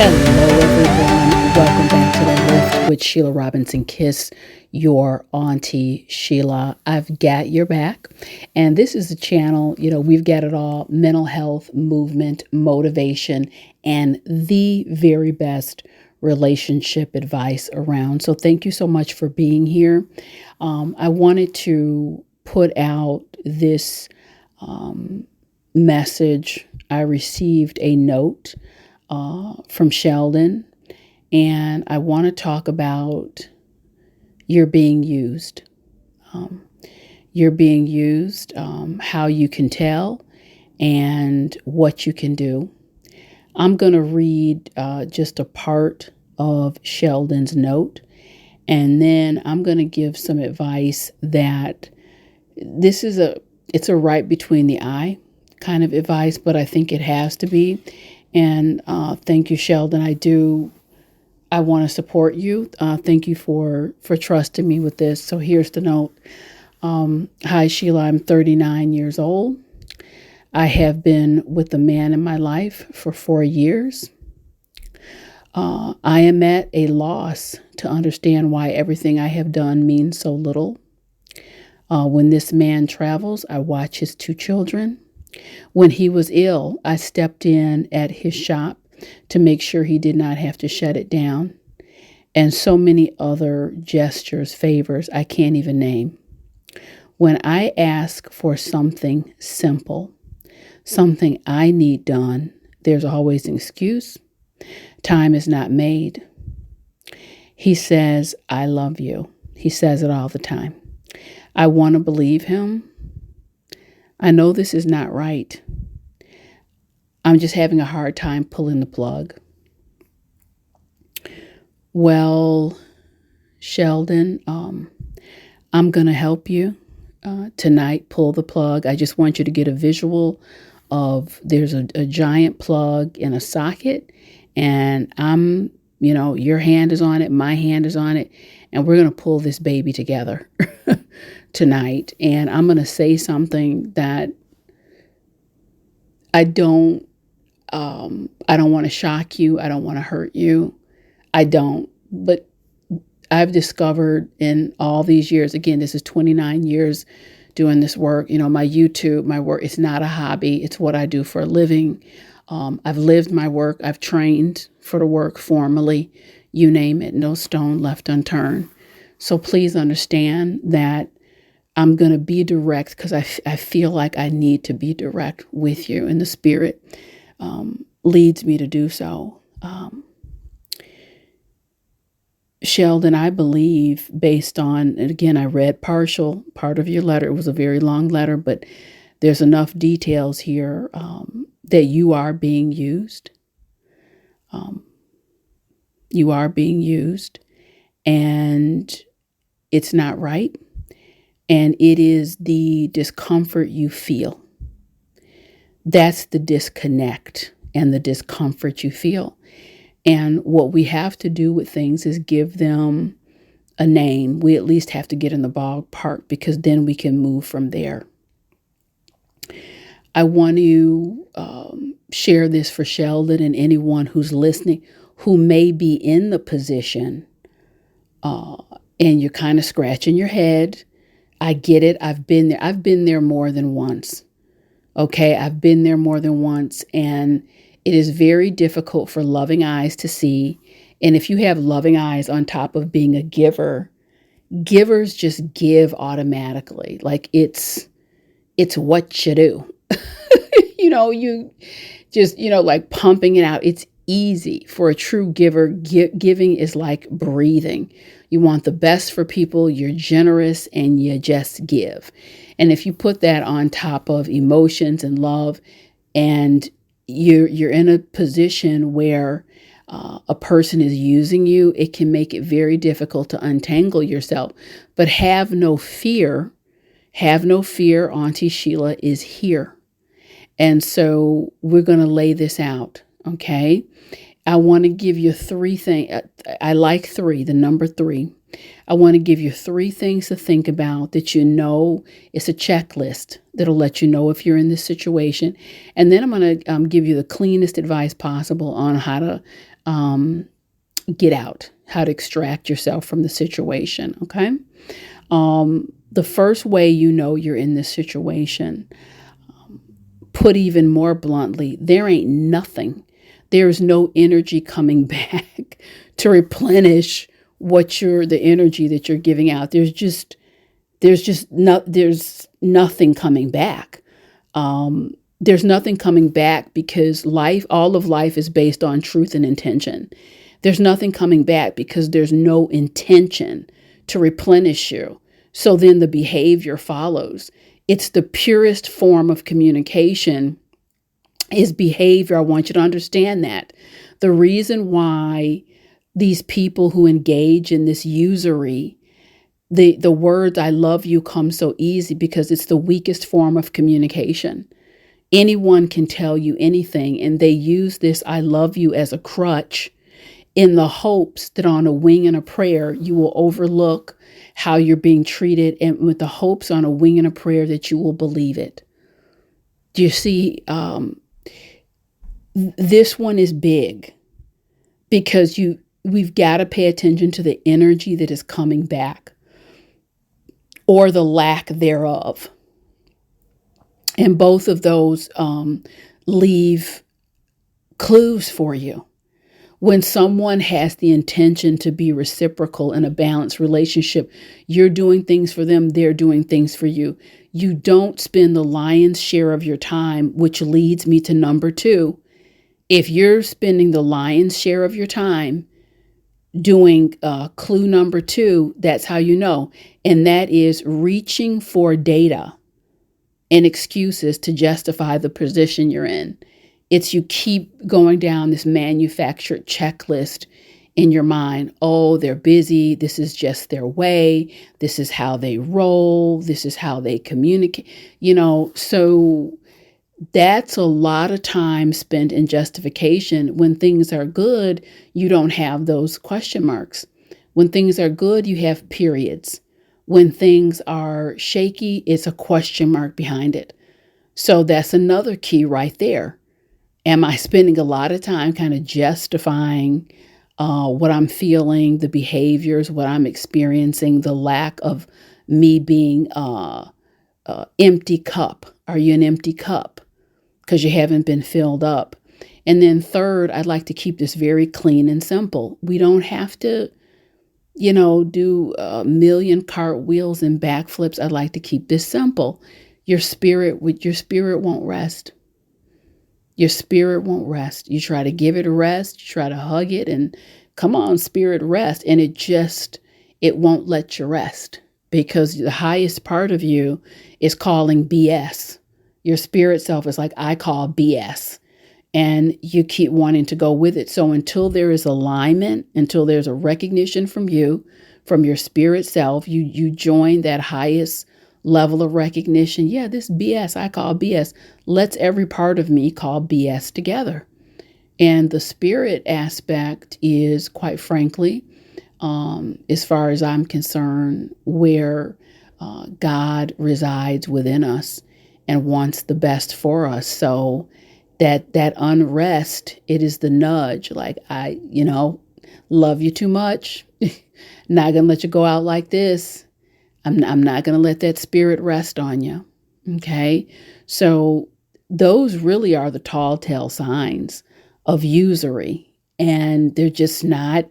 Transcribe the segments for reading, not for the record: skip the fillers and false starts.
Hello, everyone. Welcome back to the Lift with Sheila Robinson-Kiss, your auntie Sheila. I've got your back. And this is a channel, we've got it all: mental health, movement, motivation, and the very best relationship advice around. So thank you so much for being here. I wanted to put out this message. I received a note from Sheldon, and I want to talk about you're being used. You're being used, how you can tell, and what you can do. I'm going to read just a part of Sheldon's note, and then I'm going to give some advice that it's a right between the eye kind of advice, but I think it has to be. And thank you, Sheldon. I want to support you. Thank you for trusting me with this. So here's the note. Hi, Sheila. I'm 39 years old. I have been with the man in my life for 4 years. I am at a loss to understand why everything I have done means so little. When this man travels, I watch his 2 children. When he was ill, I stepped in at his shop to make sure he did not have to shut it down. And so many other gestures, favors I can't even name. When I ask for something simple, something I need done, there's always an excuse. Time is not made. He says, I love you. He says it all the time. I want to believe him. I know this is not right. I'm just having a hard time pulling the plug. Well, Sheldon, I'm going to help you tonight pull the plug. I just want you to get a visual of there's a giant plug in a socket, and your hand is on it, my hand is on it, and we're going to pull this baby together tonight. And I'm going to say something that I don't want to shock you. I don't want to hurt you. I don't. But I've discovered in all these years, again, this is 29 years doing this work. My YouTube, my work, it's not a hobby. It's what I do for a living. I've lived my work. I've trained for the work formally. You name it, no stone left unturned. So please understand that I'm going to be direct because I feel like I need to be direct with you, and the Spirit leads me to do so. Sheldon, I believe, based on, and again, I read part of your letter. It was a very long letter, but there's enough details here that you are being used. You are being used, and it's not right. And it is the discomfort you feel. That's the disconnect and the discomfort you feel. And what we have to do with things is give them a name. We at least have to get in the ballpark, because then we can move from there. I want to share this for Sheldon and anyone who's listening who may be in the position and you're kind of scratching your head. I get it. I've been there. I've been there more than once. Okay. I've been there more than once. And it is very difficult for loving eyes to see. And if you have loving eyes on top of being a giver, givers just give automatically. Like it's what you do. You just, like pumping it out. It's easy for a true giver. Giving is like breathing. You want the best for people, you're generous, and you just give. And if you put that on top of emotions and love, and you're in a position where a person is using you, it can make it very difficult to untangle yourself. But have no fear. Have no fear. Auntie Sheila is here. And so we're going to lay this out, okay? I want to give you 3 things. I like 3, the number 3. I want to give you 3 things to think about that you know. It's a checklist that'll let you know if you're in this situation. And then I'm going to give you the cleanest advice possible on how to get out, how to extract yourself from the situation. Okay. The first way you know you're in this situation, put even more bluntly, there ain't nothing. There's no energy coming back to replenish the energy that you're giving out. There's nothing coming back. There's nothing coming back because all of life is based on truth and intention. There's nothing coming back because there's no intention to replenish you. So then the behavior follows. It's the purest form of communication is behavior. I want you to understand that. The reason why these people who engage in this usury, the words "I love you" come so easy because it's the weakest form of communication. Anyone can tell you anything, and they use this "I love you" as a crutch in the hopes that on a wing and a prayer, you will overlook how you're being treated, and with the hopes on a wing and a prayer that you will believe it. Do you see? This one is big because we've got to pay attention to the energy that is coming back or the lack thereof. And both of those leave clues for you. When someone has the intention to be reciprocal in a balanced relationship, you're doing things for them, they're doing things for you. You don't spend the lion's share of your time, which leads me to number 2. If you're spending the lion's share of your time doing clue number 2, that's how you know. And that is reaching for data and excuses to justify the position you're in. It's you keep going down this manufactured checklist in your mind. Oh, they're busy. This is just their way. This is how they roll. This is how they communicate. So that's a lot of time spent in justification. When things are good, you don't have those question marks. When things are good, you have periods. When things are shaky, it's a question mark behind it. So that's another key right there. Am I spending a lot of time kind of justifying what I'm feeling, the behaviors, what I'm experiencing, the lack of me being empty cup? Are you an empty cup? Because you haven't been filled up. And then third, I'd like to keep this very clean and simple. We don't have to, do a million cartwheels and backflips. I'd like to keep this simple. Your spirit won't rest. Your spirit won't rest. You try to give it a rest. You try to hug it and come on, spirit, rest. And it won't let you rest because the highest part of you is calling BS. Your spirit self is like, I call BS. And you keep wanting to go with it. So until there is alignment, until there's a recognition from you, from your spirit self, you join that highest level of recognition. Yeah, this BS, I call BS. Let's every part of me call BS together. And the spirit aspect is, quite frankly, as far as I'm concerned, where God resides within us and wants the best for us. So that unrest, it is the nudge. Like, I love you too much. Not going to let you go out like this. I'm not going to let that spirit rest on you. Okay. So those really are the tall tale signs of usury. And they're just not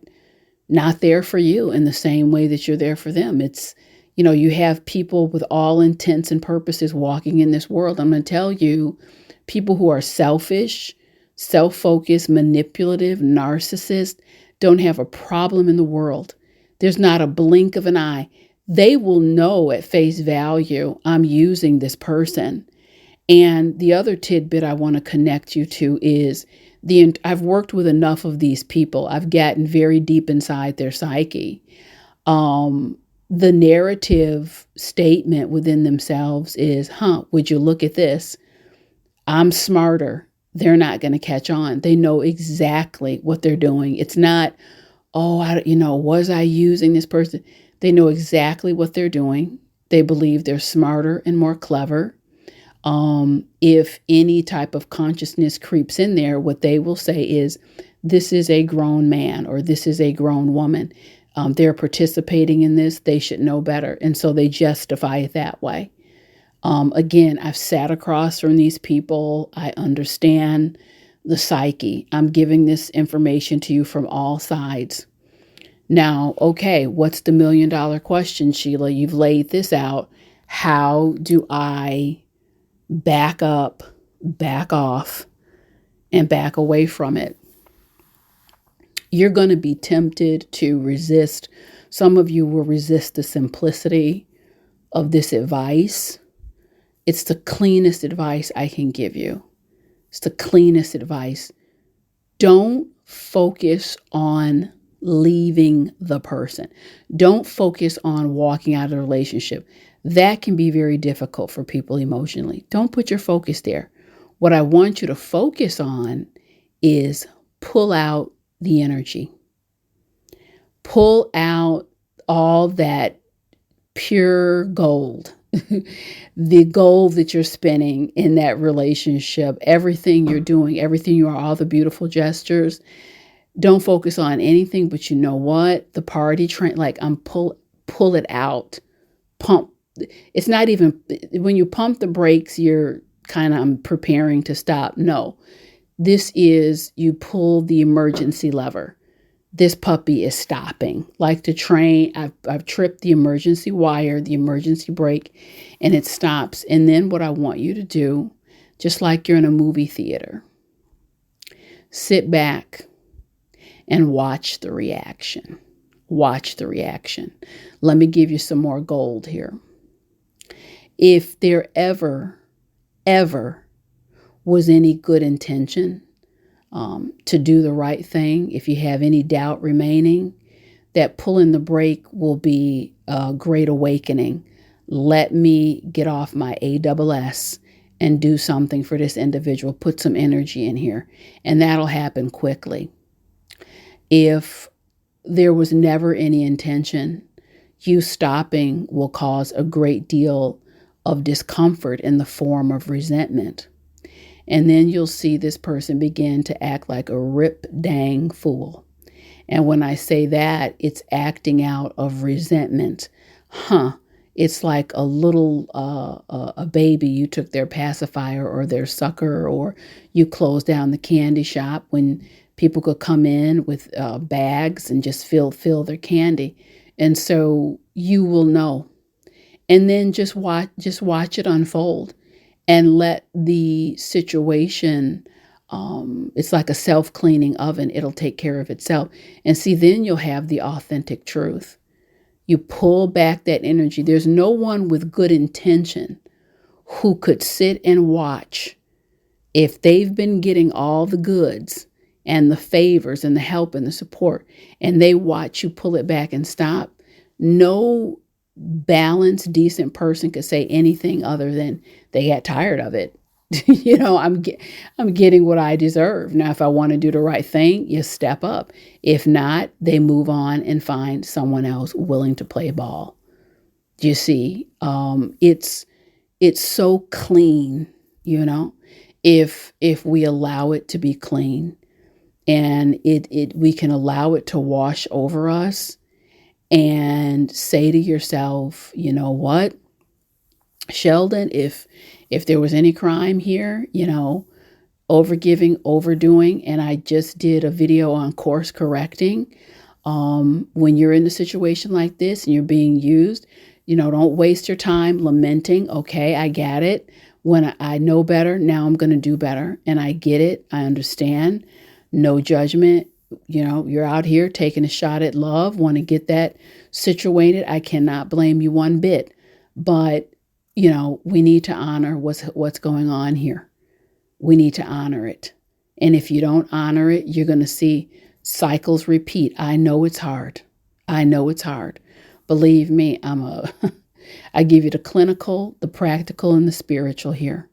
there for you in the same way that you're there for them. It's, you have people with all intents and purposes walking in this world. I'm going to tell you, people who are selfish, self-focused, manipulative, narcissists don't have a problem in the world. There's not a blink of an eye. They will know at face value, I'm using this person. And the other tidbit I want to connect you to is I've worked with enough of these people. I've gotten very deep inside their psyche. The narrative statement within themselves is, would you look at this? I'm smarter. They're not going to catch on. They know exactly what they're doing. It's not, oh, was I using this person? They know exactly what they're doing. They believe they're smarter and more clever. If any type of consciousness creeps in there, what they will say is, this is a grown man or this is a grown woman. They're participating in this. They should know better. And so they justify it that way. Again, I've sat across from these people. I understand the psyche. I'm giving this information to you from all sides. Now, okay, what's the $1 million question, Sheila? You've laid this out. How do I back up, back off, and back away from it? You're going to be tempted to resist. Some of you will resist the simplicity of this advice. It's the cleanest advice I can give you. It's the cleanest advice. Don't focus on leaving the person. Don't focus on walking out of the relationship. That can be very difficult for people emotionally. Don't put your focus there. What I want you to focus on is pull out the energy. Pull out all that pure gold, the gold that you're spending in that relationship, everything you're doing, everything you are, all the beautiful gestures. Don't focus on anything, but you know what? The party train, like pull it out, pump. It's not even, when you pump the brakes, you're kind of preparing to stop. No, this is, you pull the emergency lever. This puppy is stopping. Like the train, I've tripped the emergency wire, the emergency brake, and it stops. And then what I want you to do, just like you're in a movie theater, sit back and watch the reaction. Watch the reaction. Let me give you some more gold here. If there ever was any good intention to do the right thing, if you have any doubt remaining, that pulling the brake will be a great awakening. Let me get off my ASS and do something for this individual, put some energy in here, and that'll happen quickly. If there was never any intention, you stopping will cause a great deal of discomfort in the form of resentment. And then you'll see this person begin to act like a rip-dang fool. And when I say that, it's acting out of resentment. It's like a little a baby. You took their pacifier or their sucker, or you closed down the candy shop when people could come in with bags and just fill their candy. And so you will know. And then just watch it unfold and let the situation, it's like a self-cleaning oven. It'll take care of itself. And see, then you'll have the authentic truth. You pull back that energy. There's no one with good intention who could sit and watch if they've been getting all the goods and the favors and the help and the support, and they watch you pull it back and stop. No balanced, decent person could say anything other than they got tired of it. I'm getting what I deserve. Now, if I want to do the right thing, you step up. If not, they move on and find someone else willing to play ball. Do you see? It's so clean, if we allow it to be clean, and we can allow it to wash over us, and say to yourself, you know what, Sheldon, if there was any crime here, overgiving, overdoing, and I just did a video on course correcting. When you're in a situation like this and you're being used, don't waste your time lamenting. Okay, I got it. When I know better, now I'm going to do better. And I get it. I understand. No judgment. You're out here taking a shot at love, want to get that situated. I cannot blame you one bit. But, we need to honor what's going on here. We need to honor it. And if you don't honor it, you're going to see cycles repeat. I know it's hard. Believe me, I give you the clinical, the practical, and the spiritual here.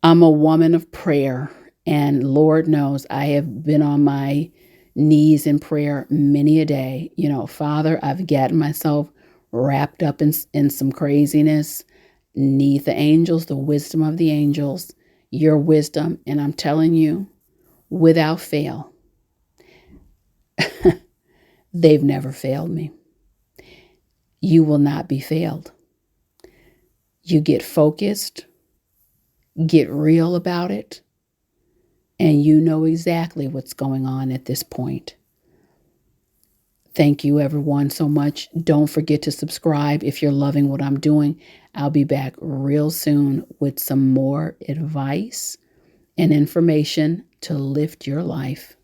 I'm a woman of prayer. And Lord knows I have been on my knees in prayer many a day. Father, I've gotten myself wrapped up in some craziness. Need the angels, the wisdom of the angels, your wisdom. And I'm telling you, without fail, they've never failed me. You will not be failed. You get focused, get real about it, and you know exactly what's going on at this point. Thank you, everyone, so much. Don't forget to subscribe if you're loving what I'm doing. I'll be back real soon with some more advice and information to lift your life.